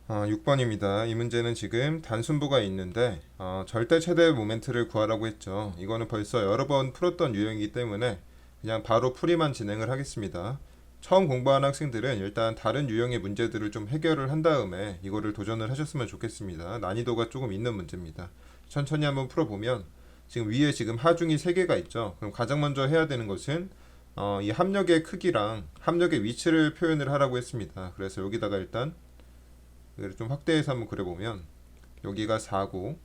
6번입니다. 이 문제는 지금 단순부가 있는데 절대 최대 모멘트를 구하라고 했죠. 이거는 벌써 여러 번 풀었던 유형이기 때문에 그냥 바로 풀이만 진행을 하겠습니다. 처음 공부하는 학생들은 일단 다른 유형의 문제들을 좀 해결을 한 다음에 이거를 도전을 하셨으면 좋겠습니다. 난이도가 조금 있는 문제입니다. 천천히 한번 풀어보면 지금 위에 지금 하중이 3개가 있죠. 그럼 가장 먼저 해야 되는 것은 이 합력의 크기랑 합력의 위치를 표현을 하라고 했습니다. 그래서 여기다가 일단 이걸 좀 확대해서 한번 그려보면 여기가 4고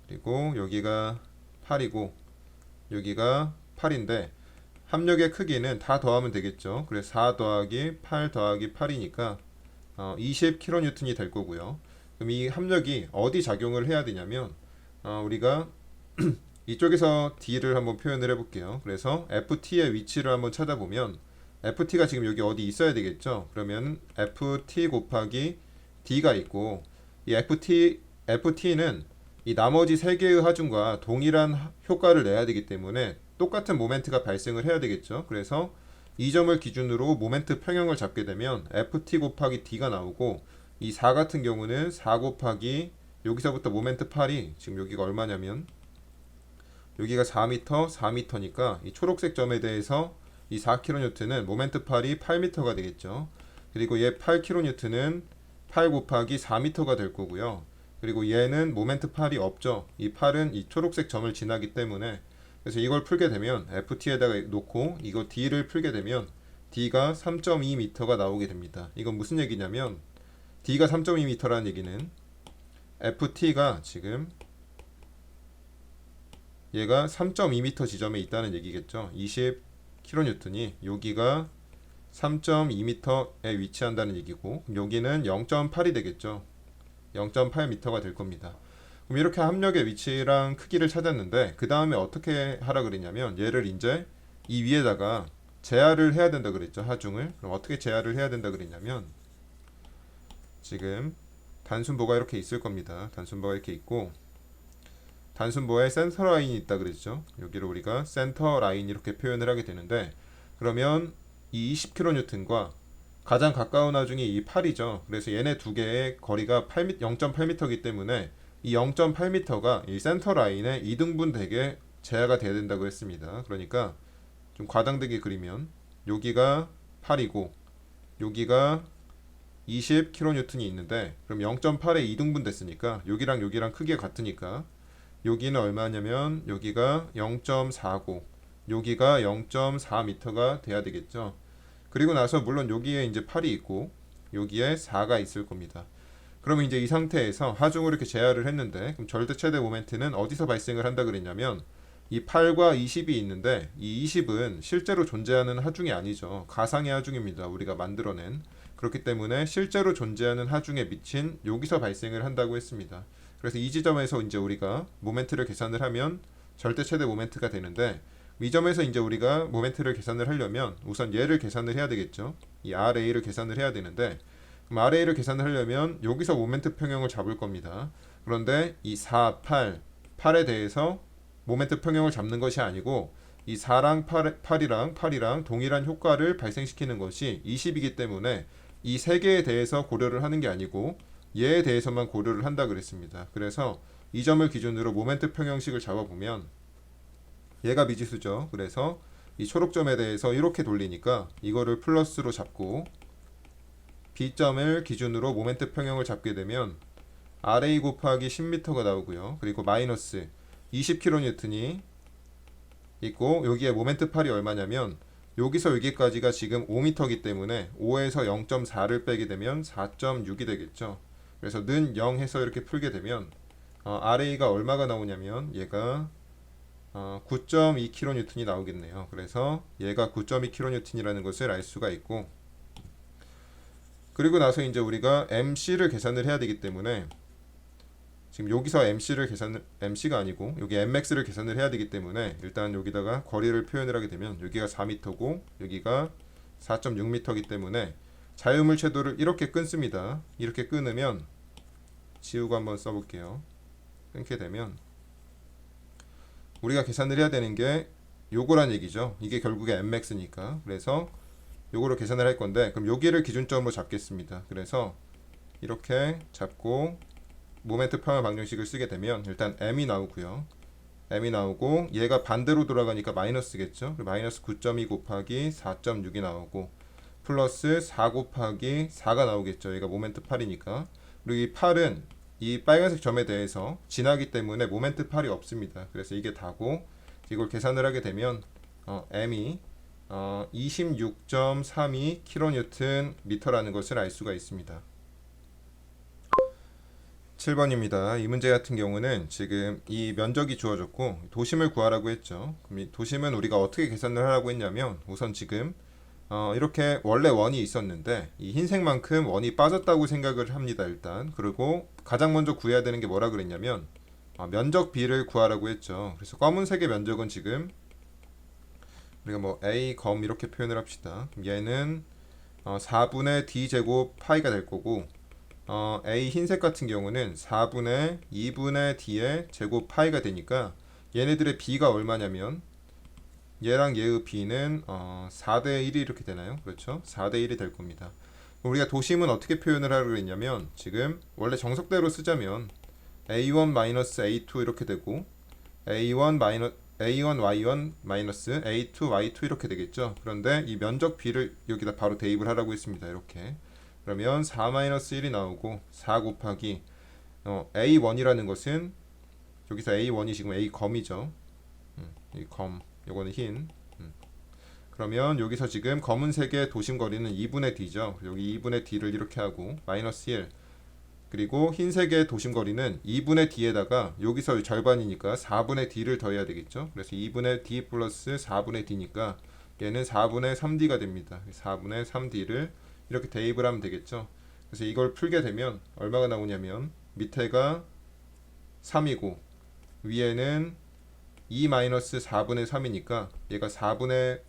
그리고 여기가 8이고 여기가 8인데 합력의 크기는 다 더하면 되겠죠. 그래서 4 더하기 8 더하기 8이니까 20kN이 될 거고요. 그럼 이 합력이 어디 작용을 해야 되냐면 우리가 이쪽에서 D를 한번 표현을 해볼게요. 그래서 FT의 위치를 한번 찾아보면 FT가 지금 여기 어디 있어야 되겠죠. 그러면 FT 곱하기 D가 있고 이 FT는 이 나머지 세 개의 하중과 동일한 효과를 내야 되기 때문에 똑같은 모멘트가 발생을 해야 되겠죠. 그래서 이 점을 기준으로 모멘트 평형을 잡게 되면 FT 곱하기 D가 나오고 이 4 같은 경우는 4 곱하기 여기서부터 모멘트 8이 지금 여기가 얼마냐면 여기가 4m, 4m니까 이 초록색 점에 대해서 이 4kN은 모멘트 8이 8m가 되겠죠. 그리고 얘 8kN은 8 곱하기 4m가 될 거고요. 그리고 얘는 모멘트 8이 없죠. 이 8은 이 초록색 점을 지나기 때문에 그래서 이걸 풀게 되면 FT에다가 놓고 이거 D를 풀게 되면 D가 3.2m가 나오게 됩니다. 이건 무슨 얘기냐면 D가 3.2m라는 얘기는 FT가 지금 얘가 3.2m 지점에 있다는 얘기겠죠. 20kN이 여기가 3.2m에 위치한다는 얘기고 여기는 0.8이 되겠죠. 0.8m가 될 겁니다. 그럼 이렇게 합력의 위치랑 크기를 찾았는데 그 다음에 어떻게 하라 그랬냐면 얘를 이제 이 위에다가 제하를 해야 된다 그랬죠. 하중을. 그럼 어떻게 제하를 해야 된다 그랬냐면 지금 단순보가 이렇게 있을 겁니다. 단순보가 이렇게 있고 단순보에 센터 라인이 있다 그랬죠. 여기를 우리가 센터 라인 이렇게 표현을 하게 되는데 그러면 이 20kN과 가장 가까운 하중이 이 8이죠. 그래서 얘네 두 개의 거리가 0.8m이기 때문에 이 0.8m가 이 센터 라인에 이등분 되게 제하가 돼야 된다고 했습니다. 그러니까 좀 과장되게 그리면 여기가 8이고 여기가 20kN이 있는데 그럼 0.8에 이등분 됐으니까 여기랑 여기랑 크기가 같으니까 여기는 얼마냐면 여기가 0.4고 여기가 0.4m가 돼야 되겠죠. 그리고 나서 물론 여기에 이제 8이 있고 여기에 4가 있을 겁니다. 그러면 이제 이 상태에서 하중을 이렇게 제하를 했는데 그럼 절대 최대 모멘트는 어디서 발생을 한다 그랬냐면 이 8과 20이 있는데 이 20은 실제로 존재하는 하중이 아니죠. 가상의 하중입니다. 우리가 만들어낸. 그렇기 때문에 실제로 존재하는 하중에 미친 여기서 발생을 한다고 했습니다. 그래서 이 지점에서 이제 우리가 모멘트를 계산을 하면 절대 최대 모멘트가 되는데 이 점에서 이제 우리가 모멘트를 계산을 하려면 우선 얘를 계산을 해야 되겠죠. 이 RA를 계산을 해야 되는데 그럼 RA를 계산을 하려면 여기서 모멘트 평형을 잡을 겁니다. 그런데 이 4, 8에 대해서 모멘트 평형을 잡는 것이 아니고 이 4랑 8이랑 동일한 효과를 발생시키는 것이 20이기 때문에 이 세 개에 대해서 고려를 하는 게 아니고 얘에 대해서만 고려를 한다 그랬습니다. 그래서 이 점을 기준으로 모멘트 평형식을 잡아보면 얘가 미지수죠. 그래서 이 초록점에 대해서 이렇게 돌리니까 이거를 플러스로 잡고 B점을 기준으로 모멘트 평형을 잡게 되면 RA 곱하기 10m가 나오고요. 그리고 마이너스 20kN이 있고 여기에 모멘트 8이 얼마냐면 여기서 여기까지가 지금 5m이기 때문에 5에서 0.4를 빼게 되면 4.6이 되겠죠. 그래서 는 0 해서 이렇게 풀게 되면 RA가 얼마가 나오냐면 얘가 9.2kN이 나오겠네요. 그래서 얘가 9.2kN이라는 것을 알 수가 있고 그리고 나서 이제 우리가 MC를 계산을 해야 되기 때문에 지금 여기서 MC가 아니고 여기 MX를 계산을 해야 되기 때문에 일단 여기다가 거리를 표현을 하게 되면 여기가 4m고 여기가 4.6m이기 때문에 자유물체도를 이렇게 끊습니다. 이렇게 끊으면 지우고 한번 써볼게요. 끊게 되면 우리가 계산을 해야 되는 게 요거란 얘기죠. 이게 결국에 MX니까. 그래서 요거를 계산을 할 건데 그럼 여기를 기준점으로 잡겠습니다. 그래서 이렇게 잡고 모멘트 파마 방정식을 쓰게 되면 일단 m이 나오고요. m이 나오고 얘가 반대로 돌아가니까 마이너스겠죠. 마이너스 9.2 곱하기 4.6이 나오고 플러스 4 곱하기 4가 나오겠죠. 얘가 모멘트 8이니까. 그리고 이 8은 이 빨간색 점에 대해서 지나기 때문에 모멘트 8이 없습니다. 그래서 이게 다고 이걸 계산을 하게 되면 m이 26.32 kNm라는 것을 알 수가 있습니다. 7번입니다. 이 문제 같은 경우는 지금 이 면적이 주어졌고 도심을 구하라고 했죠. 그럼 이 도심은 우리가 어떻게 계산을 하라고 했냐면 우선 지금 이렇게 원래 원이 있었는데 이 흰색만큼 원이 빠졌다고 생각을 합니다. 일단 그리고 가장 먼저 구해야 되는 게 뭐라 그랬냐면 면적 B를 구하라고 했죠. 그래서 검은색의 면적은 지금 우리가 뭐 A 검 이렇게 표현을 합시다. 그럼 얘는 4분의 D 제곱 파이가 될 거고 A 흰색 같은 경우는 4분의 2분의 D의 제곱 파이가 되니까 얘네들의 B가 얼마냐면 얘랑 얘의 B는 4대 1이 이렇게 되나요? 그렇죠? 4대 1이 될 겁니다. 우리가 도심은 어떻게 표현을 하려고 했냐면 지금 원래 정석대로 쓰자면 A1-A2 이렇게 되고 A1Y1 마이너스 A2Y2 이렇게 되겠죠. 그런데 이 면적 B를 여기다 바로 대입을 하라고 했습니다. 이렇게 그러면 4-1이 나오고 4 곱하기 A1이라는 것은 여기서 A1이 지금 A 검이죠. 이 검, 요거는 흰. 그러면 여기서 지금 검은색의 도심거리는 2분의 D죠. 여기 2분의 D를 이렇게 하고 마이너스 1. 그리고 흰색의 도심거리는 2분의 D에다가 여기서 절반이니까 4분의 D를 더해야 되겠죠. 그래서 2분의 D 플러스 4분의 D니까 얘는 4분의 3D가 됩니다. 4분의 3D를 이렇게 대입을 하면 되겠죠. 그래서 이걸 풀게 되면 얼마가 나오냐면 밑에가 3이고 위에는 2-4분의 3이니까 얘가 4분의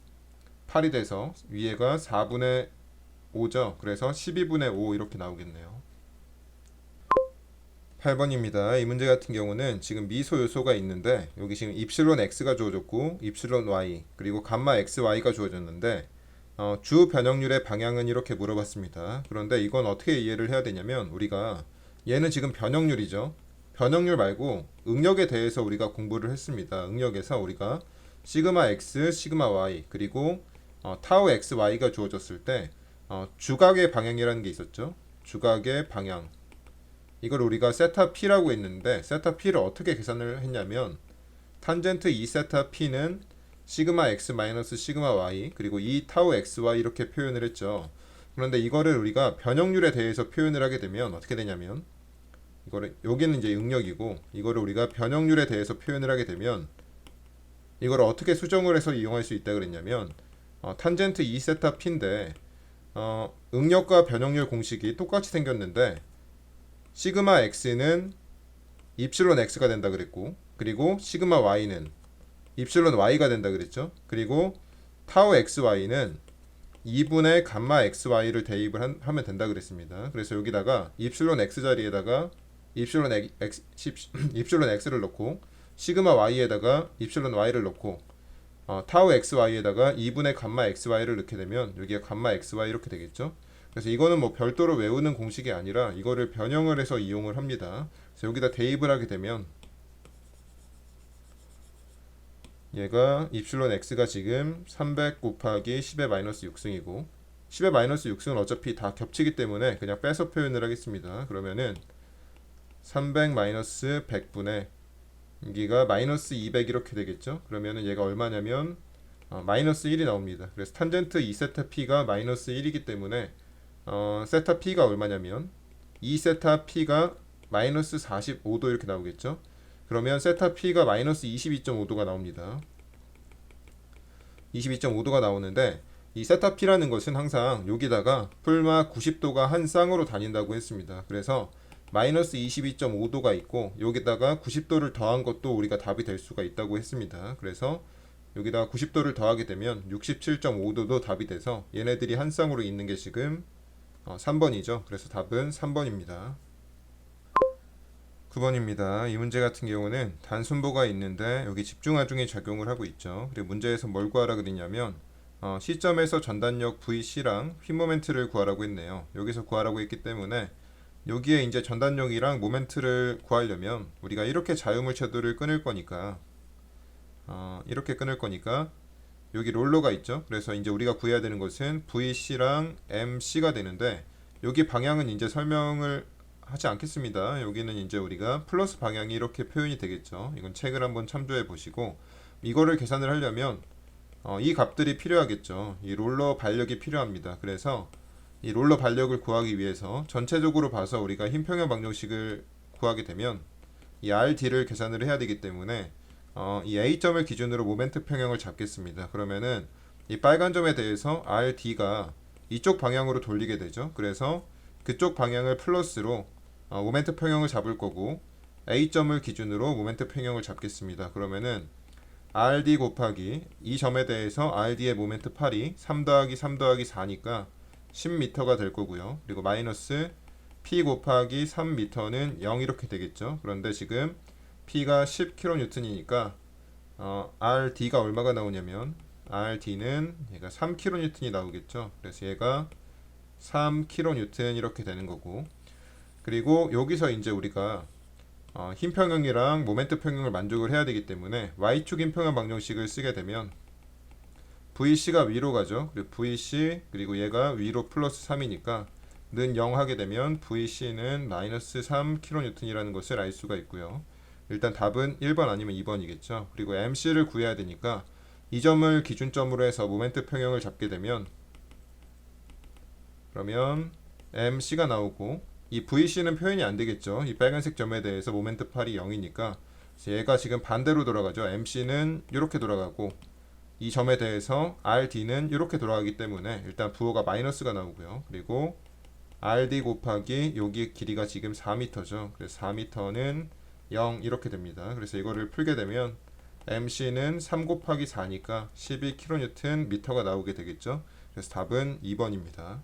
8이 돼서 위에가 4분의 5죠. 그래서 12분의 5 이렇게 나오겠네요. 8번입니다. 이 문제 같은 경우는 지금 미소 요소가 있는데 여기 지금 입실론 x가 주어졌고 입실론 y 그리고 감마 xy가 주어졌는데 주 변형률의 방향은 이렇게 물어봤습니다. 그런데 이건 어떻게 이해를 해야 되냐면 우리가 얘는 지금 변형률이죠. 변형률 말고 응력에 대해서 우리가 공부를 했습니다. 응력에서 우리가 시그마 x, 시그마 y 그리고 타우 xy가 주어졌을 때 주각의 방향이라는 게 있었죠. 주각의 방향 이걸 우리가 세타 p라고 했는데 세타 p를 어떻게 계산을 했냐면 탄젠트 2 세타 p는 시그마 x 마이너스 시그마 y 그리고 2 타우 xy 이렇게 표현을 했죠. 그런데 이거를 우리가 변형률에 대해서 표현을 하게 되면 어떻게 되냐면 이거를 여기는 이제 응력이고 이거를 우리가 변형률에 대해서 표현을 하게 되면 이거를 어떻게 수정을 해서 이용할 수 있다 그랬냐면 탄젠트 2 세타 p인데 응력과 변형률 공식이 똑같이 생겼는데 시그마 x는 입실론 x가 된다 그랬고 그리고 시그마 y는 입실론 y가 된다 그랬죠. 그리고 타우 xy는 2분의 감마 xy를 대입을 하면 된다 그랬습니다. 그래서 여기다가 입실론 x 자리에다가 입실론 x를 넣고 시그마 y에다가 입실론 y를 넣고 타우 xy에다가 2분의 감마 xy를 넣게 되면 여기가 감마 xy 이렇게 되겠죠. 그래서 이거는 뭐 별도로 외우는 공식이 아니라 이거를 변형을 해서 이용을 합니다. 그래서 여기다 대입을 하게 되면 얘가 입실론 x가 지금 300 곱하기 10의 마이너스 6승이고 10의 마이너스 6승은 어차피 다 겹치기 때문에 그냥 빼서 표현을 하겠습니다. 그러면은 300 마이너스 100분의 여기가 마이너스 200 이렇게 되겠죠. 그러면은 얘가 얼마냐면 마이너스 1이 나옵니다. 그래서 탄젠트 2세타 p가 마이너스 1이기 때문에 세타 p가 얼마냐면 2세타 p가 마이너스 45도 이렇게 나오겠죠. 그러면 세타 p가 마이너스 22.5도가 나옵니다. 22.5도가 나오는데 이 세타 p라는 것은 항상 여기다가 풀마 90도가 한 쌍으로 다닌다고 했습니다. 그래서 마이너스 22.5도가 있고 여기다가 90도를 더한 것도 우리가 답이 될 수가 있다고 했습니다. 그래서 여기다가 90도를 더하게 되면 67.5도도 답이 돼서 얘네들이 한 쌍으로 있는 게 지금 3번이죠. 그래서 답은 3번입니다. 9번입니다. 이 문제 같은 경우는 단순보가 있는데 여기 집중하중이 작용을 하고 있죠. 그리고 문제에서 뭘 구하라 그랬냐면 시점에서 전단력 VC랑 휘모멘트를 구하라고 했네요. 여기서 구하라고 했기 때문에 여기에 이제 전단력이랑 모멘트를 구하려면 우리가 이렇게 자유물체도를 끊을 거니까 이렇게 끊을 거니까 여기 롤러가 있죠. 그래서 이제 우리가 구해야 되는 것은 VC랑 MC가 되는데 여기 방향은 이제 설명을 하지 않겠습니다. 여기는 이제 우리가 플러스 방향이 이렇게 표현이 되겠죠. 이건 책을 한번 참조해 보시고 이거를 계산을 하려면 이 값들이 필요하겠죠. 이 롤러 반력이 필요합니다. 그래서 이 롤러 반력을 구하기 위해서 전체적으로 봐서 우리가 힘평형 방정식을 구하게 되면 이 RD를 계산을 해야 되기 때문에 이 A점을 기준으로 모멘트 평형을 잡겠습니다. 그러면은 이 빨간 점에 대해서 RD가 이쪽 방향으로 돌리게 되죠. 그래서 그쪽 방향을 플러스로 모멘트 평형을 잡을 거고 A점을 기준으로 모멘트 평형을 잡겠습니다. 그러면은 RD 곱하기 이 점에 대해서 RD의 모멘트 8이 3 더하기 3 더하기 4니까 10m가 될 거고요. 그리고 마이너스 P 곱하기 3m는 0 이렇게 되겠죠. 그런데 지금 P가 10kN이니까 RD가 얼마가 나오냐면 RD는 얘가 3kN 나오겠죠. 그래서 얘가 3kN 이렇게 되는 거고 그리고 여기서 이제 우리가 힘평형이랑 모멘트 평형을 만족을 해야 되기 때문에 Y축 힘평형 방정식을 쓰게 되면 VC가 위로 가죠. 그리고 VC 그리고 얘가 위로 플러스 3이니까 는 0 하게 되면 VC는 마이너스 3kN이라는 것을 알 수가 있고요. 일단 답은 1번 아니면 2번이겠죠. 그리고 MC를 구해야 되니까 이 점을 기준점으로 해서 모멘트 평형을 잡게 되면 그러면 MC가 나오고 이 VC는 표현이 안 되겠죠. 이 빨간색 점에 대해서 모멘트 8이 0이니까 얘가 지금 반대로 돌아가죠. MC는 이렇게 돌아가고 이 점에 대해서 RD는 이렇게 돌아가기 때문에 일단 부호가 마이너스가 나오고요. 그리고 RD 곱하기 여기 길이가 지금 4m죠. 그래서 4m는 0 이렇게 됩니다. 그래서 이거를 풀게 되면 MC는 3 곱하기 4니까 12kNm가 나오게 되겠죠. 그래서 답은 2번입니다.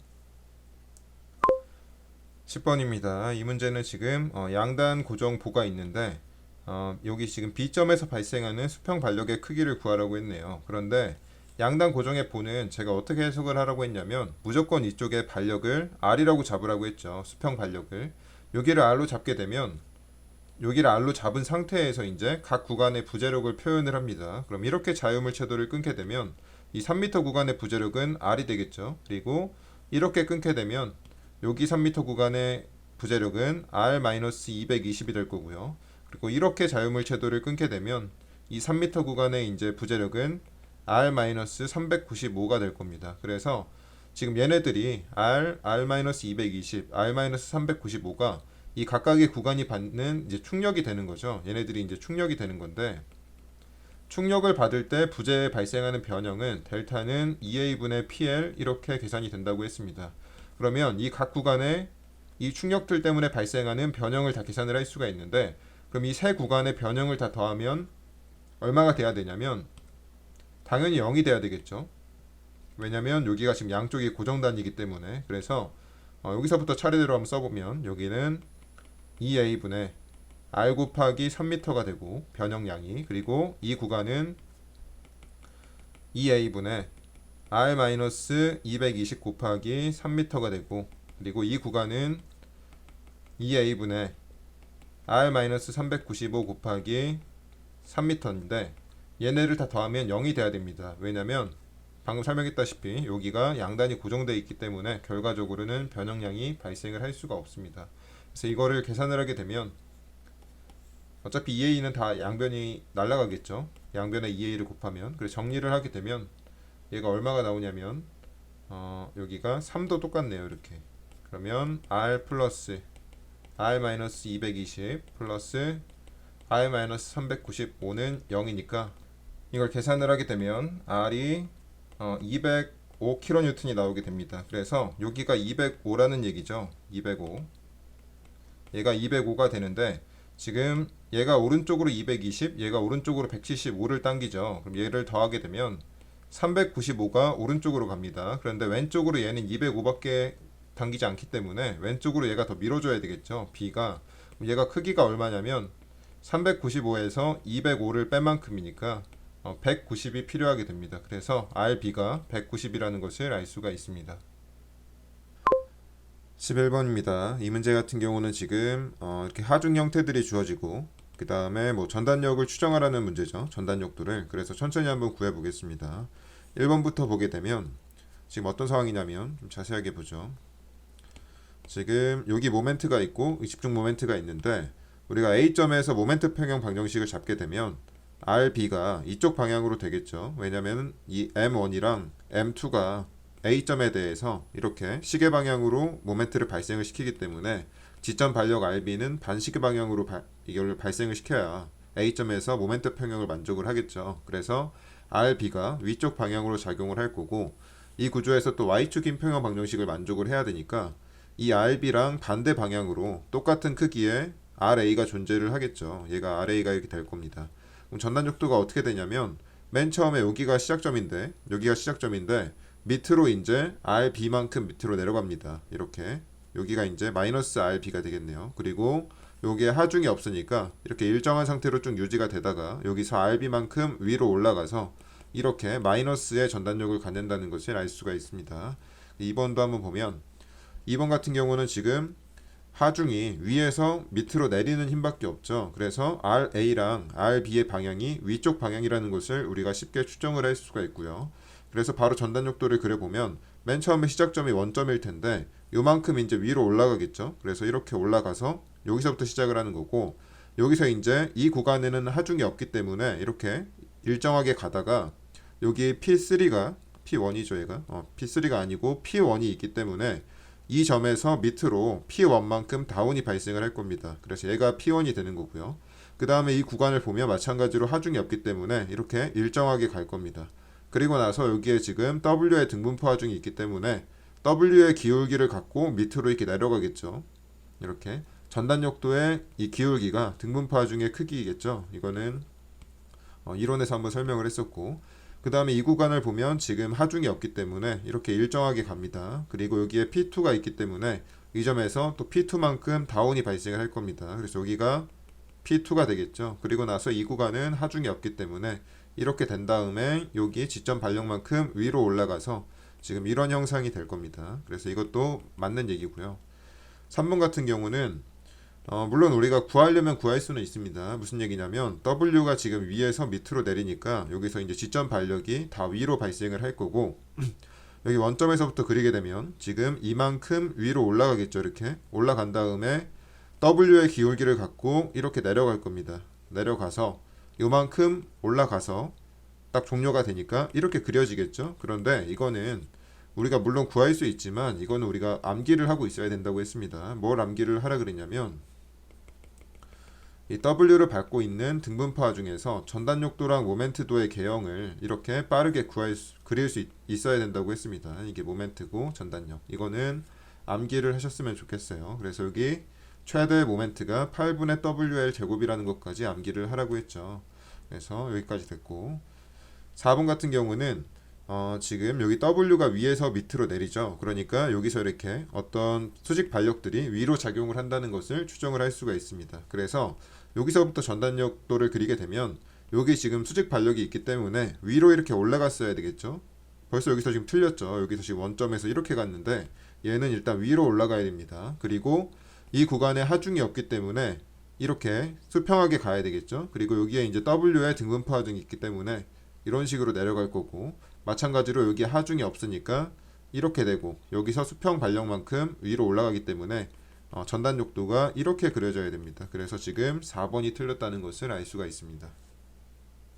10번입니다. 이 문제는 지금 양단 고정보가 있는데 여기 지금 B점에서 발생하는 수평 반력의 크기를 구하라고 했네요. 그런데 양단 고정의 보는 제가 어떻게 해석을 하라고 했냐면 무조건 이쪽에 반력을 R이라고 잡으라고 했죠. 수평 반력을. 여기를 R로 잡게 되면 여기를 R로 잡은 상태에서 이제 각 구간의 부재력을 표현을 합니다. 그럼 이렇게 자유물체도를 끊게 되면 이 3m 구간의 부재력은 R이 되겠죠. 그리고 이렇게 끊게 되면 여기 3m 구간의 부재력은 R-220이 될 거고요. 그리고 이렇게 자유물체도를 끊게 되면 이 3m 구간의 이제 부재력은 R-395가 될 겁니다. 그래서 지금 얘네들이 R-220, R-395가 이 각각의 구간이 받는 이제 충력이 되는 거죠. 얘네들이 이제 충력이 되는 건데 충력을 받을 때 부재에 발생하는 변형은 델타는 2A분의 PL 이렇게 계산이 된다고 했습니다. 그러면 이 각 구간의 이 충력들 때문에 발생하는 변형을 다 계산을 할 수가 있는데 그럼 이 세 구간의 변형을 다 더하면 얼마가 돼야 되냐면 당연히 0이 돼야 되겠죠. 왜냐면 여기가 지금 양쪽이 고정단이기 때문에 그래서 여기서부터 차례대로 한번 써보면 여기는 2A분의 R 곱하기 3m가 되고 변형량이 그리고 이 구간은 2A분의 R-220 곱하기 3m가 되고 그리고 이 구간은 2A분의 R-395 곱하기 3m인데 얘네를 다 더하면 0이 돼야 됩니다. 왜냐면 방금 설명했다시피 여기가 양단이 고정되어 있기 때문에 결과적으로는 변형량이 발생을 할 수가 없습니다. 그래서 이거를 계산을 하게 되면 어차피 2A는 다 양변이 날아가겠죠. 양변에 2A를 곱하면 그래서 정리를 하게 되면 얘가 얼마가 나오냐면 여기가 3도 똑같네요. 이렇게 그러면 R 플러스 R-220 플러스 R-395는 0이니까 이걸 계산을 하게 되면 R이 205kN이 나오게 됩니다. 그래서 여기가 205라는 얘기죠. 205 얘가 205가 되는데 지금 얘가 오른쪽으로 220 얘가 오른쪽으로 175를 당기죠. 그럼 얘를 더하게 되면 395가 오른쪽으로 갑니다. 그런데 왼쪽으로 얘는 205밖에 당기지 않기 때문에 왼쪽으로 얘가 더 밀어줘야 되겠죠. B가 얘가 크기가 얼마냐면 395에서 205를 뺀 만큼이니까 190이 필요하게 됩니다. 그래서 RB가 190이라는 것을 알 수가 있습니다. 11번입니다. 이 문제 같은 경우는 지금 이렇게 하중 형태들이 주어지고 그 다음에 뭐 전단력을 추정하라는 문제죠. 전단력도를. 그래서 천천히 한번 구해 보겠습니다. 1번부터 보게 되면 지금 어떤 상황이냐면 좀 자세하게 보죠. 지금 여기 모멘트가 있고 집중 모멘트가 있는데 우리가 A점에서 모멘트 평형 방정식을 잡게 되면 RB가 이쪽 방향으로 되겠죠. 왜냐면 이 M1이랑 M2가 A점에 대해서 이렇게 시계 방향으로 모멘트를 발생을 시키기 때문에 지점 반력 RB는 반시계 방향으로 이걸 발생을 시켜야 A점에서 모멘트 평형을 만족을 하겠죠. 그래서 RB가 위쪽 방향으로 작용을 할 거고 이 구조에서 또 Y축인 평형 방정식을 만족을 해야 되니까 이 RB랑 반대 방향으로 똑같은 크기의 RA가 존재를 하겠죠. 얘가 RA가 이렇게 될 겁니다. 그럼 전단력도가 어떻게 되냐면 맨 처음에 여기가 시작점인데 밑으로 이제 RB만큼 밑으로 내려갑니다. 이렇게 여기가 이제 마이너스 RB가 되겠네요. 그리고 여기에 하중이 없으니까 이렇게 일정한 상태로 쭉 유지가 되다가 여기서 RB만큼 위로 올라가서 이렇게 마이너스의 전단력을 갖는다는 것을 알 수가 있습니다. 2번도 한번 보면 2번 같은 경우는 지금 하중이 위에서 밑으로 내리는 힘밖에 없죠. 그래서 RA랑 RB의 방향이 위쪽 방향이라는 것을 우리가 쉽게 추정을 할 수가 있고요. 그래서 바로 전단력도를 그려보면 맨 처음에 시작점이 원점일 텐데 요만큼 이제 위로 올라가겠죠. 그래서 이렇게 올라가서 여기서부터 시작을 하는 거고 여기서 이제 이 구간에는 하중이 없기 때문에 이렇게 일정하게 가다가 여기 P3가 P1이죠. 얘가 P3가 아니고 P1이 있기 때문에 이 점에서 밑으로 P1만큼 다운이 발생을 할 겁니다. 그래서 얘가 P1이 되는 거고요. 그 다음에 이 구간을 보면 마찬가지로 하중이 없기 때문에 이렇게 일정하게 갈 겁니다. 그리고 나서 여기에 지금 W의 등분포 하중이 있기 때문에 W의 기울기를 갖고 밑으로 이렇게 내려가겠죠. 이렇게 전단력도의 이 기울기가 등분포 하중의 크기이겠죠. 이거는 이론에서 한번 설명을 했었고 그 다음에 이 구간을 보면 지금 하중이 없기 때문에 이렇게 일정하게 갑니다. 그리고 여기에 P2가 있기 때문에 이 점에서 또 P2만큼 다운이 발생을 할 겁니다. 그래서 여기가 P2가 되겠죠. 그리고 나서 이 구간은 하중이 없기 때문에 이렇게 된 다음에 여기 지점 반력만큼 위로 올라가서 지금 이런 형상이 될 겁니다. 그래서 이것도 맞는 얘기고요. 3번 같은 경우는 물론 우리가 구하려면 구할 수는 있습니다. 무슨 얘기냐면 W가 지금 위에서 밑으로 내리니까 여기서 이제 지점 반력이 다 위로 발생을 할 거고 여기 원점에서부터 그리게 되면 지금 이만큼 위로 올라가겠죠. 이렇게 올라간 다음에 W의 기울기를 갖고 이렇게 내려갈 겁니다. 내려가서 요만큼 올라가서 딱 종료가 되니까 이렇게 그려지겠죠. 그런데 이거는 우리가 물론 구할 수 있지만 이거는 우리가 암기를 하고 있어야 된다고 했습니다. 뭘 암기를 하라 그랬냐면 이 W를 밟고 있는 등분파 중에서 전단력도랑 모멘트도의 개형을 이렇게 빠르게 그릴 수 있어야 된다고 했습니다. 이게 모멘트고 전단력. 이거는 암기를 하셨으면 좋겠어요. 그래서 여기 최대 모멘트가 8분의 WL 제곱이라는 것까지 암기를 하라고 했죠. 그래서 여기까지 됐고 4번 같은 경우는 지금 여기 W가 위에서 밑으로 내리죠. 그러니까 여기서 이렇게 어떤 수직 반력들이 위로 작용을 한다는 것을 추정을 할 수가 있습니다. 그래서 여기서부터 전단력도를 그리게 되면 여기 지금 수직 반력이 있기 때문에 위로 이렇게 올라갔어야 되겠죠. 벌써 여기서 지금 틀렸죠. 여기서 지금 원점에서 이렇게 갔는데 얘는 일단 위로 올라가야 됩니다. 그리고 이 구간에 하중이 없기 때문에 이렇게 수평하게 가야 되겠죠. 그리고 여기에 이제 W의 등분포 하중이 있기 때문에 이런 식으로 내려갈 거고 마찬가지로 여기 하중이 없으니까 이렇게 되고 여기서 수평 반력만큼 위로 올라가기 때문에 전단력도가 이렇게 그려져야 됩니다. 그래서 지금 4번이 틀렸다는 것을 알 수가 있습니다.